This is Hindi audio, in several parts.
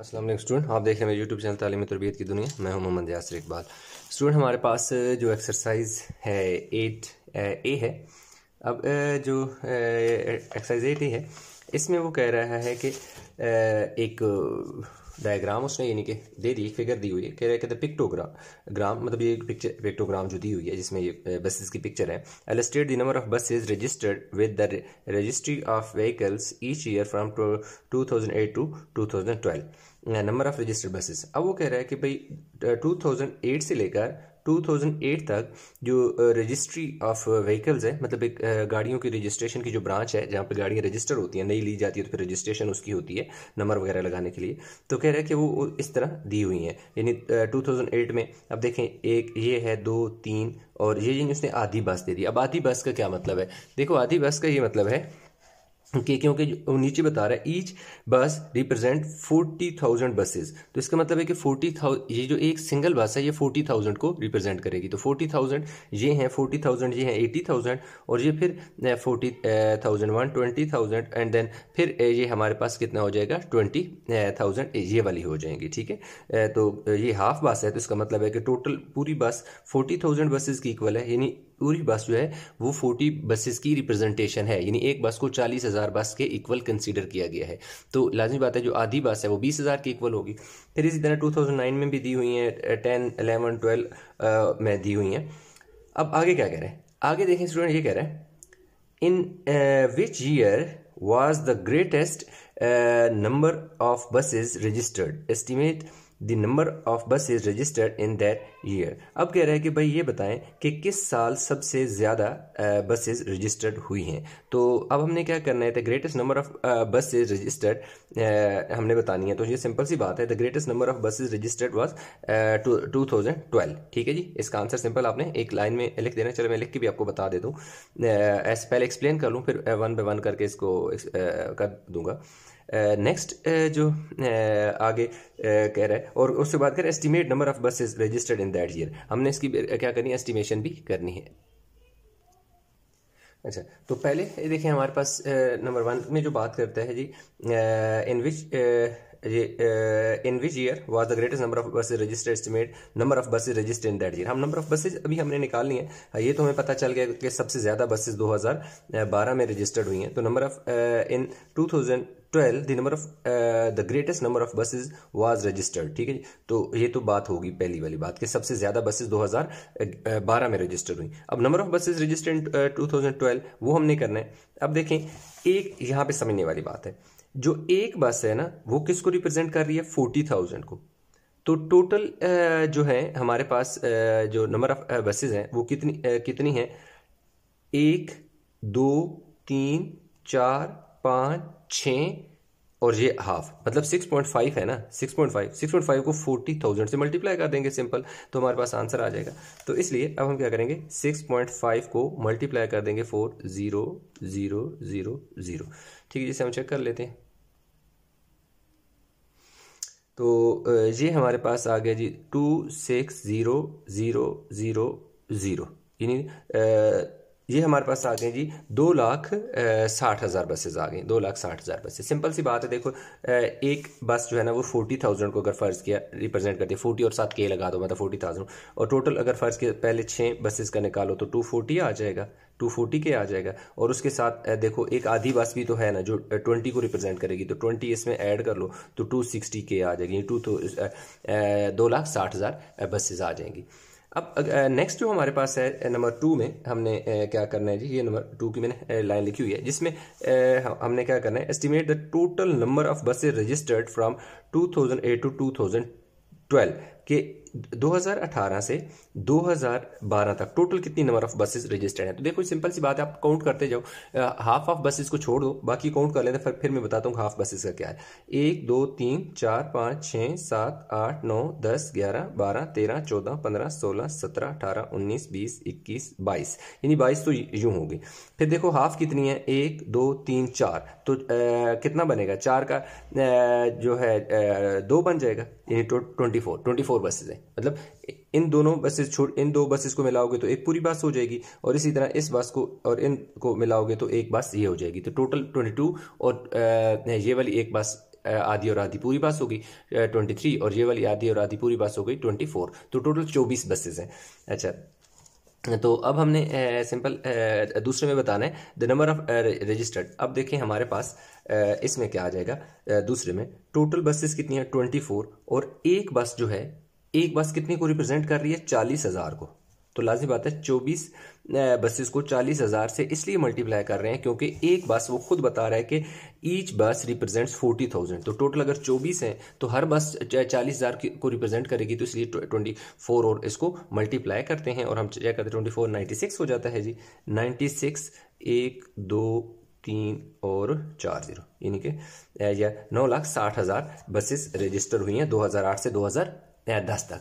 अस्सलाम वालेकुम स्टूडेंट, आप देख रहे हैं मेरे यूट्यूब चैनल तालीमी तरबियत की दुनिया। मैं हूं मोहम्मद यासिर इकबाल। स्टूडेंट, हमारे पास जो एक्सरसाइज है 8A है। अब जो एक्सरसाइज 8A है, इसमें वो कह रहा है कि एक डायग्राम उसने यानी कि दे दी, फिगर दी हुई है। कह रहा है कि द पिक्टोग्राम मतलब ये पिक्चर पिक्टोग्राम जो दी हुई है जिसमें ये बसेस की पिक्चर है। Illustrate the number of buses registered with the registry of vehicles each year from 2008 to 2012। Number of registered buses. अब वो कह रहा है कि भाई 2008 से लेकर 2008 तक जो रजिस्ट्री ऑफ व्हीकल्स है, मतलब एक गाड़ियों की रजिस्ट्रेशन की जो ब्रांच है जहाँ पे गाड़ियाँ रजिस्टर होती हैं, नई ली जाती है तो फिर रजिस्ट्रेशन उसकी होती है नंबर वगैरह लगाने के लिए। तो कह रहा है कि वो इस तरह दी हुई हैं, यानी 2008 में अब देखें एक ये है, दो, तीन, और ये उसने आधी बस दे दी। अब आधी बस का क्या मतलब है? देखो, आधी बस का ये मतलब है कि क्योंकि नीचे बता रहा है ईच बस रिप्रेजेंट 40,000 बसेस, तो इसका मतलब है कि 40,000 ये जो एक सिंगल बस है ये 40,000 को रिप्रेजेंट करेगी। तो 40,000 ये हैं, 40,000 ये हैं, 80,000, और ये फिर 40,000 20,000, एंड देन फिर ये हमारे पास कितना हो जाएगा 20,000 ये वाली हो जाएंगी। ठीक है, तो ये हाफ बस है, तो इसका मतलब है कि टोटल पूरी बस 40,000 बसेस की इक्वल है, यानी पूरी बस जो है वो 40 बसेस की रिप्रेजेंटेशन है, यानी एक बस को 40,000 बस के इक्वल कंसीडर किया गया है। तो लाजमी बात है जो आधी बस है वो 20,000 की इक्वल होगी। फिर इसी तरह 2009 में भी दी हुई है, 10, 11, 12 में दी हुई हैं। अब आगे क्या कह रहे हैं? आगे देखें स्टूडेंट, ये कह रहे हैं in which year was the greatest number of buses registered, estimate the number of buses registered in that year। अब कह रहा है कि भाई ये बताएं कि किस साल सबसे ज़्यादा बसेस रजिस्टर्ड हुई हैं। तो अब हमने क्या करना है, the greatest number of buses registered हमने बतानी है। तो ये सिंपल सी बात है, the greatest number of buses registered was 2012। ठीक है जी, इसका आंसर सिंपल आपने एक लाइन में लिख देना। चलो मैं लिख के भी आपको बता दे दूँ, ऐसे पहले एक्सप्लेन कर लूँ, फिर वन बाय वन करके इसको कर दूंगा। नेक्स्ट जो आगे कह रहा है, और उससे बात करें estimate number of buses registered in that year, हमने इसकी क्या करनी है, एस्टिमेशन भी करनी है। अच्छा, तो पहले देखिए हमारे पास नंबर 1 में जो बात करता है जी, in which year was the greatest number of buses registered, estimate number of buses registered in that year. हम नंबर ऑफ बसेज अभी हमने निकालनी है। ये तो हमें पता चल गया कि सबसे ज़्यादा बसेज 2012 में रजिस्टर्ड हुई हैं। तो number of in 2012 the number of the greatest number of buses was registered. ठीक है जी, तो ये तो बात होगी पहली वाली बात कि सबसे ज़्यादा बसेज 2012 में रजिस्टर्ड हुई। अब नंबर ऑफ बसेज रजिस्टर्ड इन 2012 वो हमने करना है। अब देखें, एक यहाँ पे समझने वाली बात है, जो एक बस है ना वो किसको रिप्रेजेंट कर रही है, 40,000 को। तो टोटल जो है हमारे पास जो नंबर ऑफ बसेज हैं वो कितनी हैं, 1, 2, 3, 4, 5, 6, और ये हाफ मतलब 6.5 है ना। 6.5 को 40,000 से मल्टीप्लाई कर देंगे सिंपल, तो हमारे पास आंसर आ जाएगा। तो इसलिए अब हम क्या करेंगे, 6.5 को मल्टीप्लाई कर देंगे 4,0,0,0,0। ठीक है, जिसे हम चेक कर लेते हैं। तो ये हमारे पास आ गया जी 26,0,0,0,0, यानी ये हमारे पास आ गए जी 2,60,000 बसेज आ गई, 2,60,000 बसेज। सिंपल सी बात है, देखो एक बस जो है ना वो 40,000 को अगर फर्ज किया रिप्रेजेंट करती है, 40 और 7 के लगा दो मतलब 40,000, और टोटल अगर फर्ज किया पहले 6 बसेज का निकालो तो 240 आ जाएगा, 240 के आ जाएगा। और उसके साथ देखो एक आधी बस भी तो है ना जो 20 को रिप्रेजेंट करेगी, तो 20 इसमें ऐड कर लो तो 260 के आ जाएगी, 2,60,000 बसेज आ जाएंगी। अब नेक्स्ट जो हमारे पास है नंबर 2 में हमने क्या करना है जी, ये नंबर 2 की मैंने लाइन लिखी हुई है जिसमें हमने क्या करना है, estimate the total number of buses registered from 2008 to 2012 के 2018 से 2012 तक टोटल कितनी नंबर ऑफ बसेस रजिस्टर्ड है। तो देखो सिंपल सी बात है, आप काउंट करते जाओ, हाफ ऑफ बसेस को छोड़ दो, बाकी काउंट कर लेते हैं, फिर मैं बताता हूँ हाफ बसेस का क्या है। 1, 2, 3, 4, 5, 6, 7, 8, 9, 10, 11, 12, 13, 14, 15, 16, 17, 18, 19, 20, 21, 22, यानी 22 तो यूं होगी। फिर देखो हाफ कितनी है, 1, 2, 3, 4, तो कितना बनेगा, 4 का जो है 2 बन जाएगा, यानी 24 बसेज है। मतलब इन दो बसेस को मिलाओगे तो एक पूरी बस हो जाएगी, और इसी तरह इस बस को और इन को मिलाओगे तो एक बस ये हो जाएगी। तो टोटल 22, और ये वाली एक बस आधी और आधी पूरी बस होगी 23, और ये वाली आधी और आधी पूरी बस हो गई 24। तो टोटल 24 बसेज हैं। अच्छा, तो अब हमने सिंपल दूसरे में बताना है द नंबर ऑफ रजिस्टर्ड। अब देखें हमारे पास इसमें क्या आ जाएगा, दूसरे में टोटल बसेस कितनी है 24, और एक बस जो है, एक बस कितने को रिप्रेजेंट कर रही है 40,000 को। तो लाजिम बात है 24 बसेस को 40,000 से इसलिए मल्टीप्लाई कर रहे हैं क्योंकि एक बस, वो खुद बता रहा है कि ईच बस रिप्रेजेंट्स 40,000। तो टोटल अगर 24 हैं तो हर बस 40,000 को रिप्रेजेंट करेगी, तो इसलिए 24 और इसको मल्टीप्लाई करते हैं और हम चेक करते हैं 24 96 हो जाता है जी। 96 1 2 3 और 4 0, यानी कि या 9,60,000 बसेस रजिस्टर हुई हैं 2008 से 2010 तक।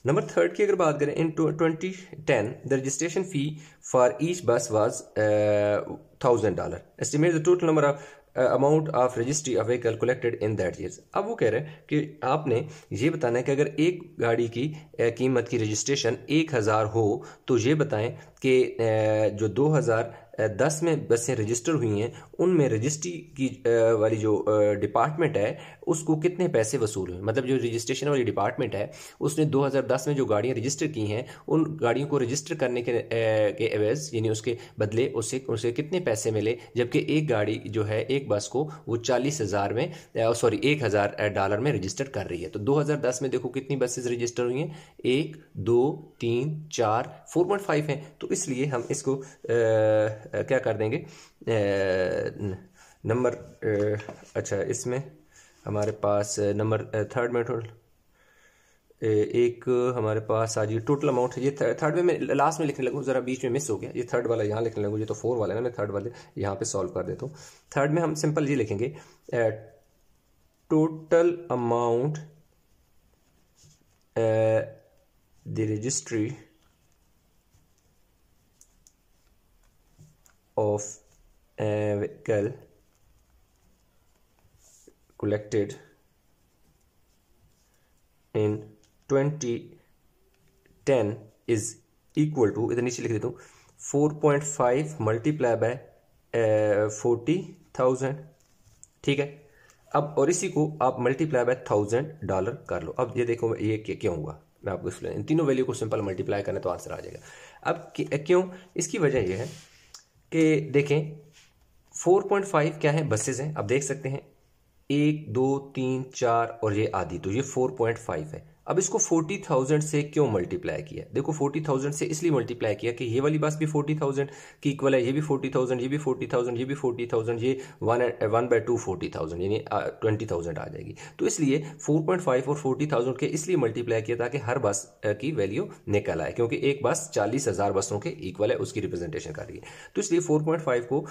नंबर थर्ड की अगर बात करें, in 2010 the registration fee for each bus was $1,000। Estimate the total number of amount of registry of vehicle collected in that years. अब वो कह रहे हैं कि आपने ये बताना है कि अगर एक गाड़ी की कीमत की रजिस्ट्रेशन 1,000 हो तो ये बताएं कि जो 2010 में बसें रजिस्टर हुई हैं उनमें रजिस्ट्री की वाली जो डिपार्टमेंट है उसको कितने पैसे वसूल हुए। मतलब जो रजिस्ट्रेशन वाली डिपार्टमेंट है उसने 2010 में जो गाड़ियां रजिस्टर की हैं उन गाड़ियों को रजिस्टर करने के एवज, यानी उसके बदले उसे कितने पैसे मिले, जबकि एक गाड़ी जो है, एक बस को वो 40,000 में $1,000 में रजिस्टर कर रही है। तो 2010 में देखो कितनी बसेज रजिस्टर हुई हैं, 1 2 3 4 4.5 हैं। तो इसलिए हम इसको क्या कर देंगे नंबर अच्छा, इसमें हमारे पास नंबर थर्ड में एक हमारे पास आज ये टोटल अमाउंट है। ये थर्ड में मैं लास्ट में लिखने लगूँ, ज़रा बीच में मिस हो गया, ये थर्ड वाला यहाँ लिखने लगूँ, ये तो 4 वाला है ना, मैं थर्ड वाले यहाँ पे सॉल्व कर देता हूँ। थर्ड में हम सिंपल ये लिखेंगे total amount the registry of a vehicle collected in 2010 is equal to, इधर नीचे लिख देता हूँ 4.5 मल्टीप्लाई बाय 40,000। ठीक है, अब और इसी को आप मल्टीप्लाई बाय $1,000 कर लो। अब ये देखो ये क्यों हुआ, मैं आपको एक्सप्लेन, इन तीनों वैल्यू को सिंपल मल्टीप्लाई करना तो आंसर आ जाएगा। अब क्यों, इसकी वजह यह है कि देखें 4.5 क्या है, बसेस हैं। अब देख सकते हैं 1 2 3 4 और ये आधी, तो ये 4.5 है। अब इसको 40,000 से क्यों मल्टीप्लाई किया, देखो 40,000 से इसलिए मल्टीप्लाई किया कि ये वाली बस भी 40,000 की इक्वल है, ये भी 40,000, ये भी 40,000, ये भी 40,000, ये 1/2 40,000 यानी 20,000 आ जाएगी। तो इसलिए 4.5 और 40,000 के इसलिए मल्टीप्लाई किया ताकि हर बस की वैल्यू निकल आए, क्योंकि एक बस 40,000 बसों के इक्वल है, उसकी रिप्रेजेंटेशन कर रही है। तो इसलिए 4.5 को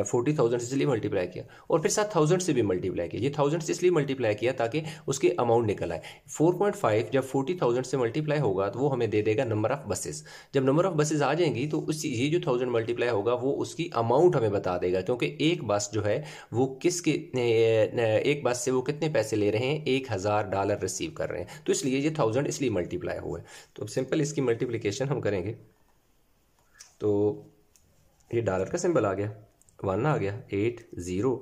40,000 से इसलिए मल्टीप्लाई किया और फिर साथ 1000 से भी मल्टीप्लाई किया। ये 1000 से इसलिए मल्टीप्लाई किया ताकि उसके अमाउंट निकल आए। 4.5 जब 40,000 से मल्टीप्लाई होगा तो वो हमें दे देगा नंबर ऑफ बसेस। जब नंबर ऑफ बसेस आ जाएंगी तो उस ये जो 1000 मल्टीप्लाई होगा वो उसकी अमाउंट हमें बता देगा, क्योंकि एक बस जो है वो किसके एक बस से वो कितने पैसे ले रहे हैं, $1,000 रिसीव कर रहे हैं। तो इसलिए ये 1000 इसलिए मल्टीप्लाई हुआ है। तो अब सिंपल इसकी मल्टीप्लिकेशन हम करेंगे तो ये डॉलर का सिंबल आ गया, 1 आ गया, 8 0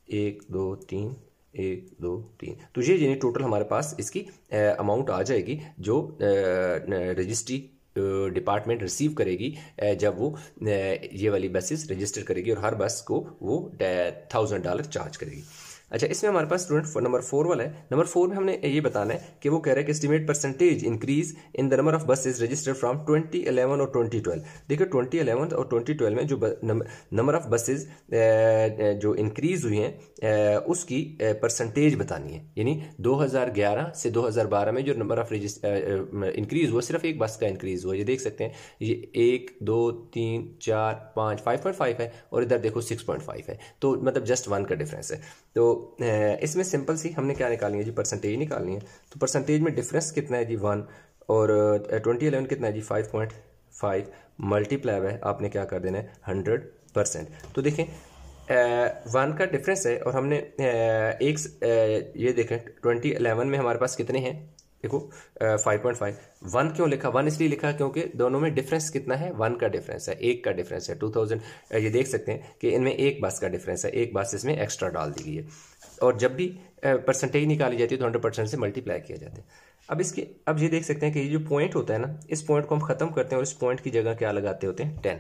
1 2 3 1 2 3। तो ये यानी टोटल हमारे पास इसकी अमाउंट आ जाएगी जो रजिस्ट्री डिपार्टमेंट रिसीव करेगी जब वो ये वाली बसेस रजिस्टर करेगी और हर बस को वो $1,000 चार्ज करेगी। अच्छा, इसमें हमारे पास स्टूडेंट नंबर 4 वाला है। नंबर 4 में हमने ये बताना है कि वो कह रहा है कि estimate percentage increase in the number of buses registered from 2011 और 2012। देखिए 2011 और 2012 में जो नंबर ऑफ बसेस जो इंक्रीज हुई हैं उसकी परसेंटेज बतानी है। यानी 2011 से 2012 में जो नंबर ऑफ इंक्रीज हुआ, सिर्फ एक बस का इंक्रीज हुआ, ये देख सकते हैं, ये 1 2 3 4 5 5.5 है और इधर देखो 6.5 है, तो मतलब जस्ट 1 का डिफरेंस है। तो इसमें सिंपल सी हमने क्या निकालनी है जी, परसेंटेज निकालनी है। तो परसेंटेज में डिफरेंस कितना है जी 1 और 2011 कितना है जी 5.5 मल्टीप्लाई है, आपने क्या कर देना है 100%। तो देखें 1 का डिफरेंस है और हमने ये देखें 2011 में हमारे पास कितने हैं, देखो 5.5। 1 क्यों लिखा, 1 इसलिए लिखा क्योंकि दोनों में डिफरेंस कितना है, 1 का डिफरेंस है, 1 का डिफरेंस है। 2000 ये देख सकते हैं कि इनमें एक बस का डिफरेंस है, एक बस इसमें एक्स्ट्रा डाल दी गई है। और जब भी परसेंटेज निकाली जाती है तो 100% से मल्टीप्लाई किया जाता है। अब ये देख सकते हैं कि ये जो पॉइंट होता है ना, इस पॉइंट को हम खत्म करते हैं और इस पॉइंट की जगह क्या लगाते होते हैं, 10।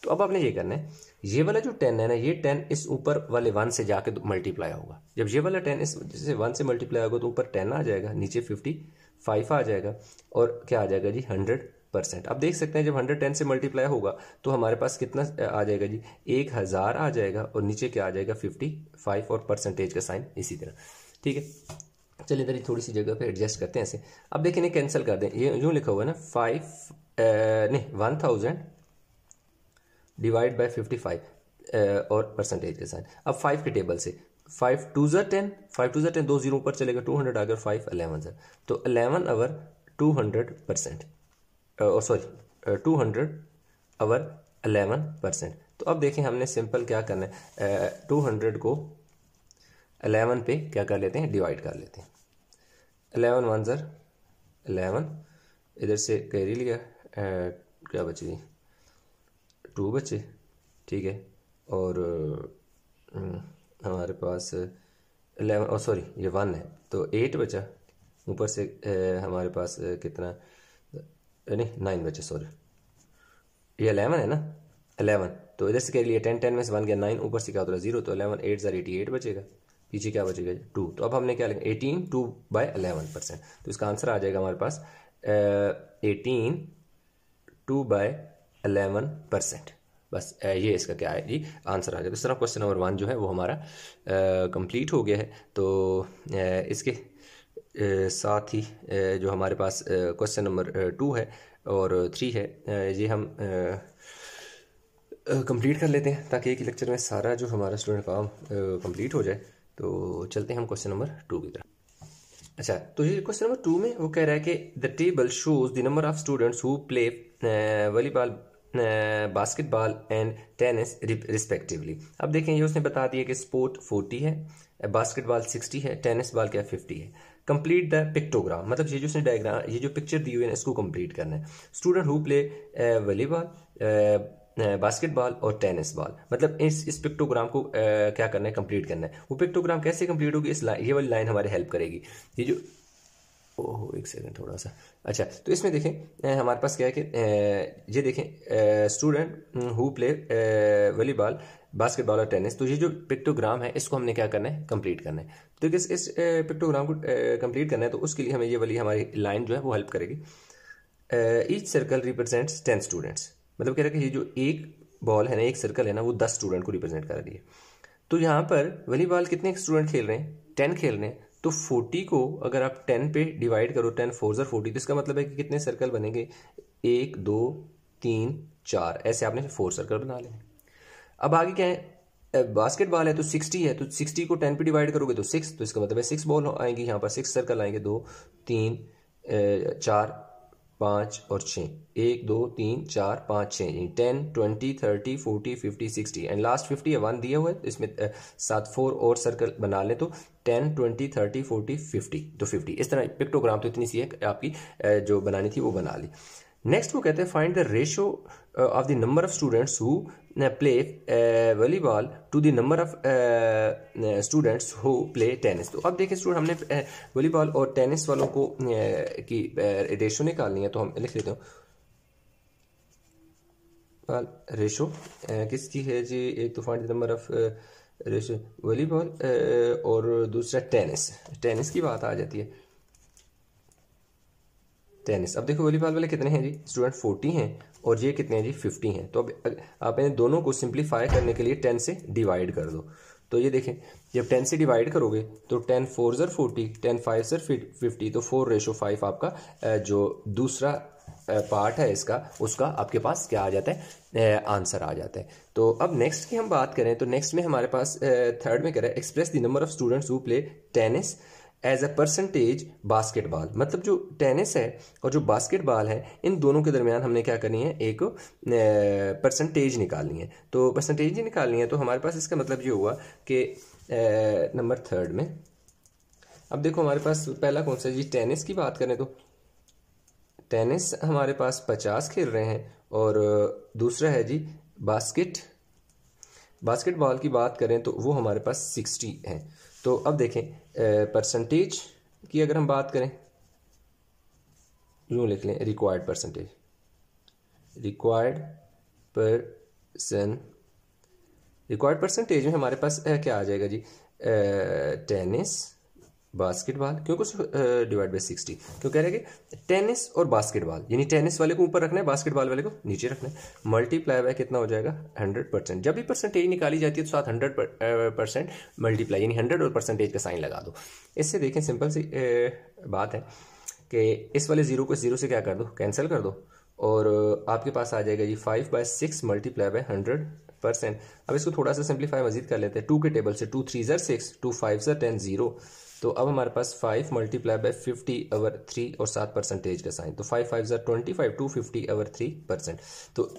तो अब आपने ये करना है, ये वाला जो 10 है ना, ये 10 इस ऊपर वाले 1 से जाके मल्टीप्लाई होगा। जब ये वाला 10 इस जैसे 1 से मल्टीप्लाई होगा तो ऊपर 10 आ जाएगा, नीचे 55 आ जाएगा और क्या आ जाएगा जी, 100%। अब देख सकते हैं जब 110 से मल्टीप्लाई होगा तो हमारे पास कितना आ जाएगा जी, 1000 आ जाएगा और नीचे क्या आ जाएगा, 55 और परसेंटेज का साइन इसी तरह। ठीक है, चलिए इधर थोड़ी सी जगह पे एडजस्ट करते हैं ऐसे। अब देखिए इन्हें कैंसिल कर दें, ये यूँ लिखा हुआ है ना 1000 डिवाइड बाय 55 और परसेंटेज के साइन। अब 5 के टेबल से 5 2 ज़ा 10, 5 2 ज़ा 10, 2 0 ऊपर चलेगा, 200 अगर 5 11 ज़ा, तो 11 अवर 200%, सॉरी 200 अवर 11%। तो अब देखें हमने सिंपल क्या करना है, 200 को 11 पे क्या कर लेते हैं, डिवाइड कर लेते हैं। 11 1 ज़र 11, इधर से कैरी लिया, क्या बची, 2 बचे। ठीक है, और हमारे पास 11, और सॉरी ये 1 है तो 8 बचा, ऊपर से हमारे पास कितना, नहीं 9 बचे, सॉरी ये 11 है ना, 11, तो इधर से कह लिया 10 10 में से 1 गया 9, ऊपर से क्या होता है 0, तो 11 8 ज़र 88 बचेगा, पीछे क्या बचेगा 2। तो अब हमने क्या लिखा, 18 2/11%। तो इसका आंसर आ जाएगा हमारे पास 18 2/11%। बस ये इसका क्या है जी, आंसर आ जाएगा। इस तरह क्वेश्चन नंबर 1 जो है वो हमारा कंप्लीट हो गया है। तो इसके साथ ही जो हमारे पास क्वेश्चन नंबर 2 है और 3 है, ये हम कंप्लीट कर लेते हैं ताकि एक ही लेक्चर में सारा जो हमारा स्टूडेंट काम कंप्लीट हो जाए। तो चलते हैं हम क्वेश्चन नंबर 2 की तरफ। अच्छा, तो ये क्वेश्चन नंबर 2 में वो कह रहा है कि the table shows the number of students who play volleyball, basketball and tennis respectively. अब देखें ये उसने बता दिया कि स्पोर्ट 40 है, बास्केटबॉल 60 है, टेनिस बॉल क्या 50 है। कंप्लीट द पिक्टोग्राम, मतलब ये जो उसने डायग्राम, ये जो पिक्चर दी हुई है इसको कंप्लीट करना है। Student who play volleyball, basketball और टेनिस बॉल, मतलब इस पिक्टोग्राम को क्या करना है, कंप्लीट करना है। वो पिक्टोग्राम कैसे कंप्लीट होगी, इस ये वाली लाइन हमारे हेल्प करेगी। ये जो ओह एक सेकंड थोड़ा सा, अच्छा तो इसमें देखें हमारे पास क्या है कि ये देखें student who play volleyball, basketball और टेनिस, तो ये जो पिक्टोग्राम है इसको हमने क्या करना है, कंप्लीट करना है। तो इस पिक्टोग्राम को कंप्लीट करना है तो उसके लिए हमें ये वाली हमारी लाइन जो है वो हेल्प करेगी। ईच सर्कल रिप्रेजेंट्स 10 स्टूडेंट्स, मतलब कह रहा है कि ये जो एक बॉल है ना, एक सर्कल है ना, वो 10 स्टूडेंट को रिप्रेजेंट कर रही है। तो यहाँ पर वॉलीबॉल कितने स्टूडेंट खेल रहे हैं, 10 खेल रहे हैं, तो 40 को अगर आप 10 पे डिवाइड करो, 10 4 ज़र 40, तो इसका मतलब है कि कितने सर्कल बनेंगे, 1 2 3 4, ऐसे आपने 4 सर्कल बना लें। अब आगे क्या है, बास्केटबॉल है तो 60 है, तो 60 को 10 पे डिवाइड करोगे तो 6, तो इसका मतलब है 6 बॉल आएंगी, यहाँ पर 6 सर्कल आएंगे, 2 3 4 5 और 6, 1 2 3 4 5 6, 10 20 30 40 50 60 एंड लास्ट 50 1 दिया हुआ है, तो इसमें 7 4 और सर्कल बना ले तो 10 20 30 40 50, तो 50। इस तरह पिक्टोग्राम तो इतनी सी है आपकी जो बनानी थी वो बना ली। नेक्स्ट वो कहते हैं find the ratio of the number of students who play volleyball to the number of students who play tennis. तो अब देखिए स्टूडेंट, हमने वॉलीबॉल और टेनिस वालों को की रेशो निकालनी है, तो हम लिख लेते हैं रेशो किसकी है जी, एक तो find the number of ratio volleyball और दूसरा टेनिस की बात आ जाती है। टेनिस, अब देखो वॉलीबॉल वाले कितने हैं जी, स्टूडेंट 40 हैं और ये कितने हैं जी 50 हैं। तो अब आप इन दोनों को सिंप्लीफाई करने के लिए 10 से डिवाइड कर दो। तो ये देखें जब 10 से डिवाइड करोगे तो 10 4 ज़र 40, 10 5 ज़र 50, तो 4:5 आपका जो दूसरा पार्ट है इसका, उसका आपके पास क्या आ जाता है, आंसर आ जाता है। तो अब नेक्स्ट की हम बात करें तो नेक्स्ट में हमारे पास थर्ड में कह रहा है express the number of students who play tennis as a percentage basketball, मतलब जो टेनिस है और जो बास्केटबॉल है इन दोनों के दरमियान हमने क्या करनी है, एक परसेंटेज निकालनी है। तो परसेंटेज ही निकालनी है, तो हमारे पास इसका मतलब ये हुआ कि नंबर थर्ड में अब देखो हमारे पास पहला कौन सा जी, टेनिस की बात करें तो टेनिस हमारे पास 50 खेल रहे हैं और दूसरा है जी बास्केटबॉल की बात करें तो वो हमारे पास 60 है। तो अब देखें परसेंटेज की अगर हम बात करें, यूँ लिख लें रिक्वायर्ड परसेंटेज, रिक्वायर्ड परसेंटेज में हमारे पास क्या आ जाएगा जी, टेनिस, बास्केटबॉल, क्योंकि डिवाइड बाई 60, क्यों कह रहे हैं कि टेनिस और बास्केटबॉल, यानी टेनिस वाले को ऊपर रखना है, बास्केटबॉल वाले को नीचे रखना है, मल्टीप्लाई बाय कितना हो जाएगा 100%। जब भी परसेंटेज निकाली जाती है तो साथ 100% मल्टीप्लाई, यानी 100 और परसेंटेज का साइन लगा दो। इससे देखें सिंपल सी बात है कि इस वाले जीरो को जीरो से क्या कर दो, कैंसिल कर दो, और आपके पास आ जाएगा जी 5/6 मल्टीप्लाई बाय 100%। अब इसको थोड़ा सा सिंप्लीफाई मजीद कर लेते हैं, 2 के टेबल से 2 3 6, 2 5 10 0, तो अब हमारे पास 5 मल्टीप्लाई बाय 50/3 और 7 परसेंटेज का साइन, तो 5 5 25, 250/3%। तो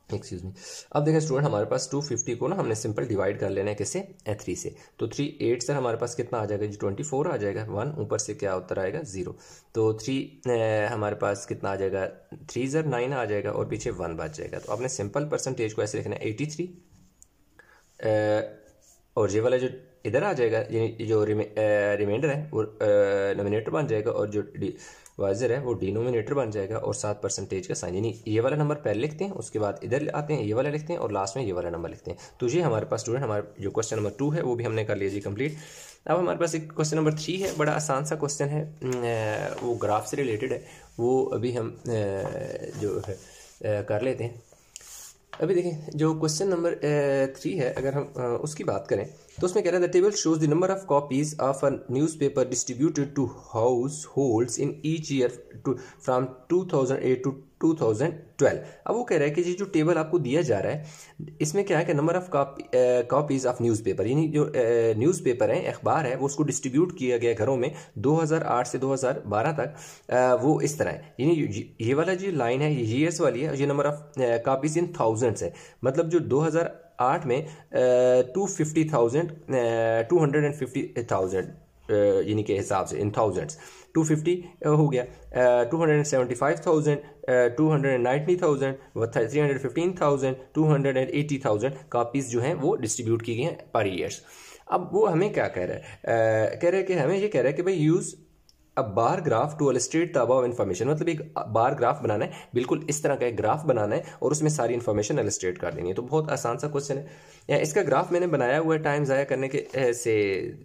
एक्सक्यूज मी, अब देखें स्टूडेंट हमारे पास 250 को ना हमने सिंपल डिवाइड कर लेना है किससे, 3 से, तो 3 8 से हमारे पास कितना आ जाएगा जी 24 आ जाएगा, 1 ऊपर से क्या उत्तर आएगा 0, तो 3 हमारे पास कितना आ जाएगा 3 9 आ जाएगा और पीछे 1 बच जाएगा। तो आपने सिंपल परसेंटेज को ऐसे लिखना है 83, और ये वाला जो इधर आ जाएगा, यानी जो रिमाइंडर है वो नोमिनेटर बन जाएगा, और जो डिवाइजर है वो डिनोमिनेटर बन जाएगा, और 7 परसेंटेज का साइन, यानी ये वाला नंबर पहले लिखते हैं, उसके बाद इधर आते हैं ये वाला लिखते हैं, और लास्ट में ये वाला नंबर लिखते हैं। तो ये हमारे पास स्टूडेंट हमारा जो क्वेश्चन नंबर 2 है वो भी हमने कर लिया जी कंप्लीट। अब हमारे पास एक क्वेश्चन नंबर 3 है, बड़ा आसान सा क्वेश्चन है, वो ग्राफ से रिलेटेड है, वो अभी हम जो है कर लेते हैं। अभी देखें जो क्वेश्चन नंबर 3 है, अगर हम उसकी बात करें तो उसमें कह रहा है the table shows the number of copies of a newspaper distributed to household in each year from 2008 to 2012। अब वो कह रहा है कि जो टेबल आपको दिया जा रहा है इसमें क्या है कि number of copies of newspaper, यानी जो न्यूज़पेपर है, अखबार है, वो उसको डिस्ट्रीब्यूट किया गया घरों में 2008 से 2012 तक, वो इस तरह है, यानी ये वाला जो लाइन है ये ईयर्स वाली है, ये number of copies in thousands है, मतलब जो 2008 में 250,000 यानी के हिसाब से इन थाउजेंड्स 250 हो गया, 275,000, 290,000, 315,000, 280,000 कॉपीज़ जो हैं वो डिस्ट्रीब्यूट की गई हैं पर ईयर्स। अब वो हमें क्या कह रहा है, कह रहा है कि हमें ये कह रहा है कि भाई use a bar graph to illustrate the above information, मतलब एक बार ग्राफ बनाना है, बिल्कुल इस तरह का एक ग्राफ बनाना है और उसमें सारी इन्फॉर्मेशन इलस्ट्रेट कर देनी है। तो बहुत आसान सा क्वेश्चन है, इसका ग्राफ मैंने बनाया हुआ है टाइम ज़ाया करने के से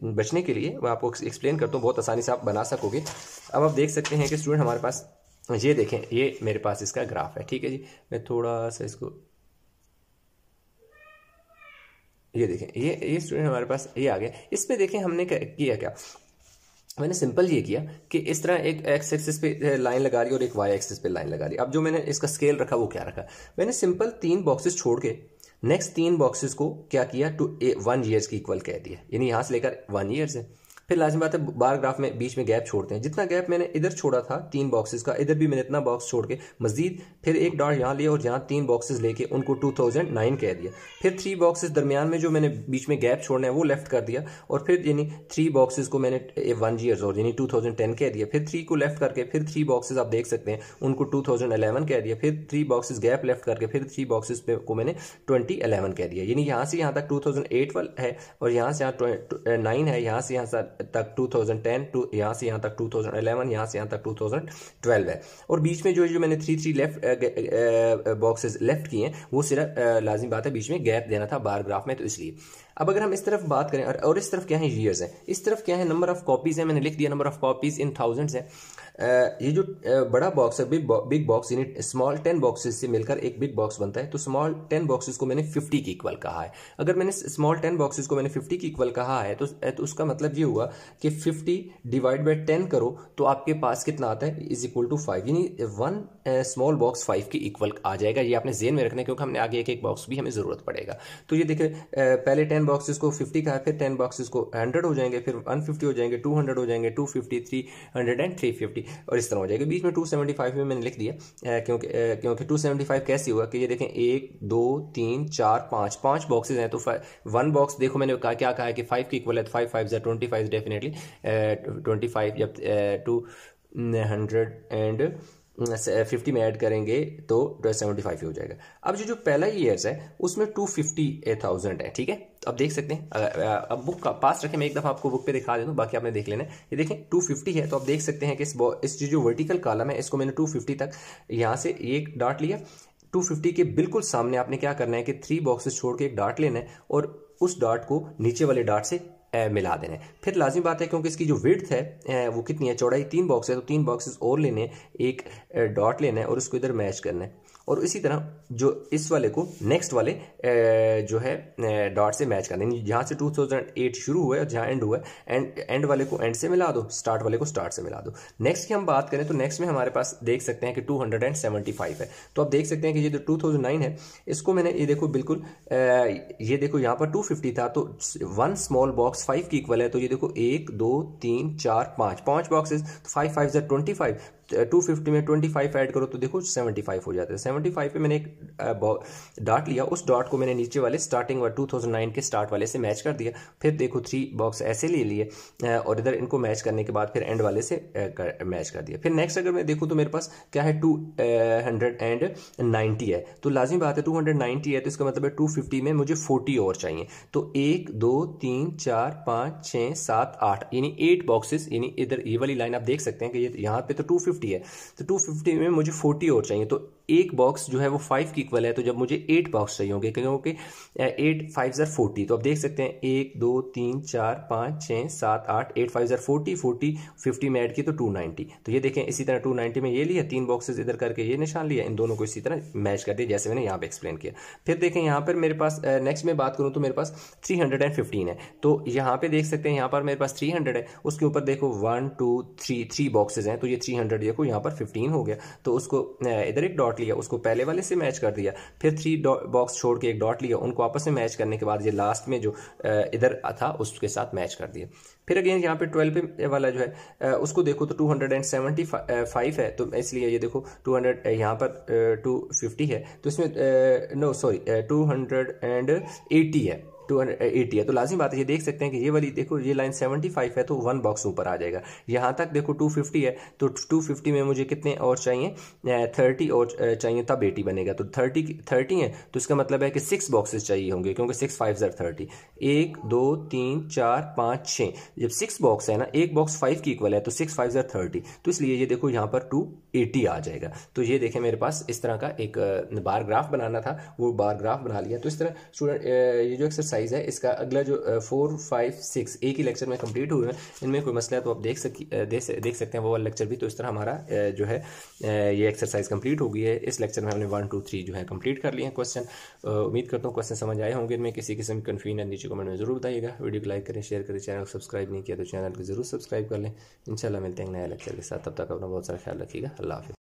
बचने के लिए, मैं आपको एक्सप्लेन करता हूँ, बहुत आसानी से आप बना सकोगे। अब आप देख सकते हैं कि स्टूडेंट हमारे पास ये देखें, ये मेरे पास इसका ग्राफ है, ठीक है जी, मैं थोड़ा सा इसको, ये देखें, ये स्टूडेंट हमारे पास ये आ गया। इसमें देखें हमने किया क्या, मैंने सिंपल ये किया कि इस तरह एक एक्स एक्सिस पे लाइन लगा ली और एक वाई एक्सिस पे लाइन लगा ली। अब जो मैंने इसका स्केल रखा वो क्या रखा, मैंने सिंपल 3 बॉक्सेस छोड़ के नेक्स्ट 3 बॉक्सेस को क्या किया, टू 1 ईयर्स की इक्वल कह दिया, यानी यहाँ से लेकर 1 ईयर्स है। फिर लाजमी बात है बार ग्राफ में बीच में गैप छोड़ते हैं, जितना गैप मैंने इधर छोड़ा था 3 बॉक्सेस का, इधर भी मैंने इतना बॉक्स छोड़ के मजीद फिर एक डॉट यहाँ लिया और यहाँ 3 बॉक्सेस लेके उनको 2009 कह दिया। फिर 3 बॉक्सेस दरमियान में जो मैंने बीच में गैप छोड़ना है वो लेफ्ट कर दिया, और फिर यानी 3 बॉक्सेस को मैंने 1 ईयर्स और यानी 2010 कह दिया। फिर 3 को लेफ्ट करके फिर 3 बॉक्सेस आप देख सकते हैं उनको 2011 कह दिया। फिर 3 बॉक्सेस गैप लेफ्ट करके फिर 3 बॉक्सेस को मैंने 2011 कह दिया, यानी यहाँ से यहाँ तक 2008 है, और यहाँ से यहाँ 9 है, यहाँ से यहाँ तक 2010, यहाँ से यहाँ तक 2011, यहाँ से यहाँ तक 2012 है, और बीच में जो मैंने 3 लेफ्ट बॉक्सेस लेफ्ट किए हैं वो सिर्फ लाजिम बात है बीच में गैप देना था बार ग्राफ में, तो इसलिए। अब अगर हम इस तरफ बात करें और इस तरफ क्या है ईयर्स है, इस तरफ क्या है नंबर ऑफ कॉपीज है, मैंने लिख दिया number of copies in thousands है। ये जो बड़ा बॉक्स है बिग बॉक्स, यानी स्मॉल 10 बॉक्सेस से मिलकर एक बिग बॉक्स बनता है, तो स्मॉल 10 बॉक्सेस को मैंने 50 की इक्वल कहा है। अगर मैंने स्मॉल 10 बॉक्सेस को मैंने 50 की इक्वल कहा है तो उसका मतलब ये हुआ कि 50 डिवाइड बाय 10 करो तो आपके पास कितना आता है, इज इक्वल टू 5, यानी 1 स्मॉल बॉक्स 5 की इक्वल आ जाएगा। ये आपने जेन में रखना है क्योंकि हमने आगे एक बॉक्स भी हमें जरूरत पड़ेगा। तो ये देखिए पहले 10 बॉक्सेस को 50 का है, फिर 10 बॉक्सेस को 100 हो जाएंगे, फिर 150 हो जाएंगे, 200 हो जाएंगे, 250, 300 एंड 350, और इस तरह हो जाएगा। बीच में 275 में मैंने लिख दिया क्योंकि 275 कैसे हुआ कि ये देखें 1 2 3 4 5 बॉक्सेस हैं, तो 1 बॉक्स देखो मैंने क्या कहा है कि 5 की इक्वल है, 5 5 या 25 डेफिनेटली 25 जब 200 एंड 50 में ऐड करेंगे तो 75 हो जाएगा। अब जो पहला ईयर्स है उसमें 250,000 है, ठीक है। अब देख सकते हैं, अब बुक का पास रखें, मैं एक दफ़ा आपको बुक पे दिखा देता हूँ, बाकी आपने देख लेना है। ये देखें 250 है, तो आप देख सकते हैं कि इस जो वर्टिकल कॉलम है इसको मैंने 250 तक यहाँ से एक डॉट लिया। 250 के बिल्कुल सामने आपने क्या करना है कि 3 बॉक्सेस छोड़ के एक डॉट लेना है और उस डॉट को नीचे वाले डॉट से मिला देना है। फिर लाजिम बात है क्योंकि इसकी जो विड्थ है वो कितनी है, चौड़ाई 3 बॉक्स है, तो 3 बॉक्सेस और लेने हैं, एक डॉट लेना है और उसको इधर मैच करना है। और इसी तरह जो इस वाले को नेक्स्ट वाले जो है डॉट से मैच करना है। जहाँ से 2008 शुरू हुआ है और जहाँ एंड हुआ है, एंड वाले को एंड से मिला दो, स्टार्ट वाले को स्टार्ट से मिला दो। नेक्स्ट की हम बात करें तो नेक्स्ट में हमारे पास देख सकते हैं कि 275 है। तो आप देख सकते हैं कि ये जो 2009 है इसको मैंने ये देखो बिल्कुल ये देखो यहाँ पर 250 था, तो 1 स्मॉल बॉक्स 5 की इक्वल है। तो ये देखो 1 2 3 4 5 बॉक्सेस, 5 5 ज़ा 25, 250 में 25 ऐड करो तो देखो 75 हो जाता है। 75 पे मैंने एक डॉट लिया, उस डॉट को मैंने नीचे वाले स्टार्टिंग 2009 के स्टार्ट वाले से मैच कर दिया। फिर देखो 3 बॉक्स ऐसे ले लिए और इधर इनको मैच करने के बाद फिर एंड वाले से मैच कर दिया। फिर नेक्स्ट अगर मैं देखूँ तो मेरे पास क्या है 290 है। तो लाजिम बात है 290 है तो इसका मतलब है 250 में मुझे 40 और चाहिए। तो 1 2 3 4 5 6 7 8 यानी 8 बॉक्सेस, यानी इधर ये वाली लाइन आप देख सकते हैं कि ये यहाँ पे तो 250 है, तो 250 में मुझे 40 और चाहिए। तो एक बॉक्स जो है वो 5 की इक्वल है, तो जब मुझे 8 बॉक्स चाहिए होंगे क्योंकि 8 5 ज़र 40। तो आप देख सकते हैं 1 2 3 4 5 6 7 8 8 5 ज़र 40 50 में ऐड की तो 290। तो ये देखें इसी तरह 290 में ये लिया, 3 बॉक्सेस इधर करके ये निशान लिया, इन दोनों को इसी तरह मैच कर दिया जैसे मैंने यहाँ पे एक्सप्लेन किया। फिर देखें यहाँ पर मेरे पास नेक्स्ट में बात करूँ तो मेरे पास 315 है। तो यहाँ पे देख सकते हैं यहाँ पर मेरे पास 300 है, उसके ऊपर देखो 1 2 3 बॉक्सेस हैं, तो ये 300 देखो यहाँ पर 15 हो गया। तो उसको इधर एक डॉट लिया, उसको पहले वाले से मैच कर दिया, फिर 3 बॉक्स छोड़ के एक डॉट लिया, उनको आपस में मैच करने के बाद ये लास्ट में जो इधर था उसके साथ मैच कर दिया। फिर अगेन यहाँ पे 12 पे वाला जो है उसको देखो तो 275 है, तो इसलिए ये देखो 200 यहाँ पर 250 है, तो इसमें नो सॉरी 280 है, 280 है। तो लाजिम बात है ये देख सकते हैं कि ये वाली देखो ये लाइन 75 है तो 1 बॉक्स ऊपर आ जाएगा। यहाँ तक देखो 250 है, तो 250 में मुझे कितने और चाहिए, 30 और चाहिए तब 80 बनेगा। तो 30 है तो इसका मतलब है कि 6 बॉक्सेस चाहिए होंगे क्योंकि 6 5 ज़र 30, 1 2 3 4 5 6, जब 6 बॉक्स है ना, एक बॉक्स 5 की इक्वल है तो 6 5 ज़र 30, तो इसलिए ये देखो यहाँ पर 280 आ जाएगा। तो ये देखें मेरे पास इस तरह का एक बार ग्राफ बनाना था, वो बार ग्राफ बना लिया। तो इस तरह स्टूडेंट ये जो एक्सरसाइज है इसका अगला जो 4 5 6 एक ही लेक्चर में कंप्लीट हुए हैं, इनमें कोई मसला है तो आप देख सकते हैं वो वाला लेक्चर भी। तो इस तरह हमारा जो है ये एक्सरसाइज कंप्लीट हो गई है। इस लेक्चर में हमने 1 2 3 जो है कंप्लीट कर लिए हैं क्वेश्चन। उम्मीद करता हूँ क्वेश्चन समझ आए होंगे। इनमें किसी किस्म की कन्फ्यूजन है नीचे कमेंट में जरूर बताइएगा। वीडियो को लाइक करें, शेयर करें, चैनल को सब्सक्राइब नहीं किया तो चैनल को जरूर सब्सक्राइब कर लें। इंशाल्लाह मिलते हैं नया लेक्चर के साथ, तब तक अपना बहुत सारा ख्याल रखिएगा। अल्लाह हाफिज़।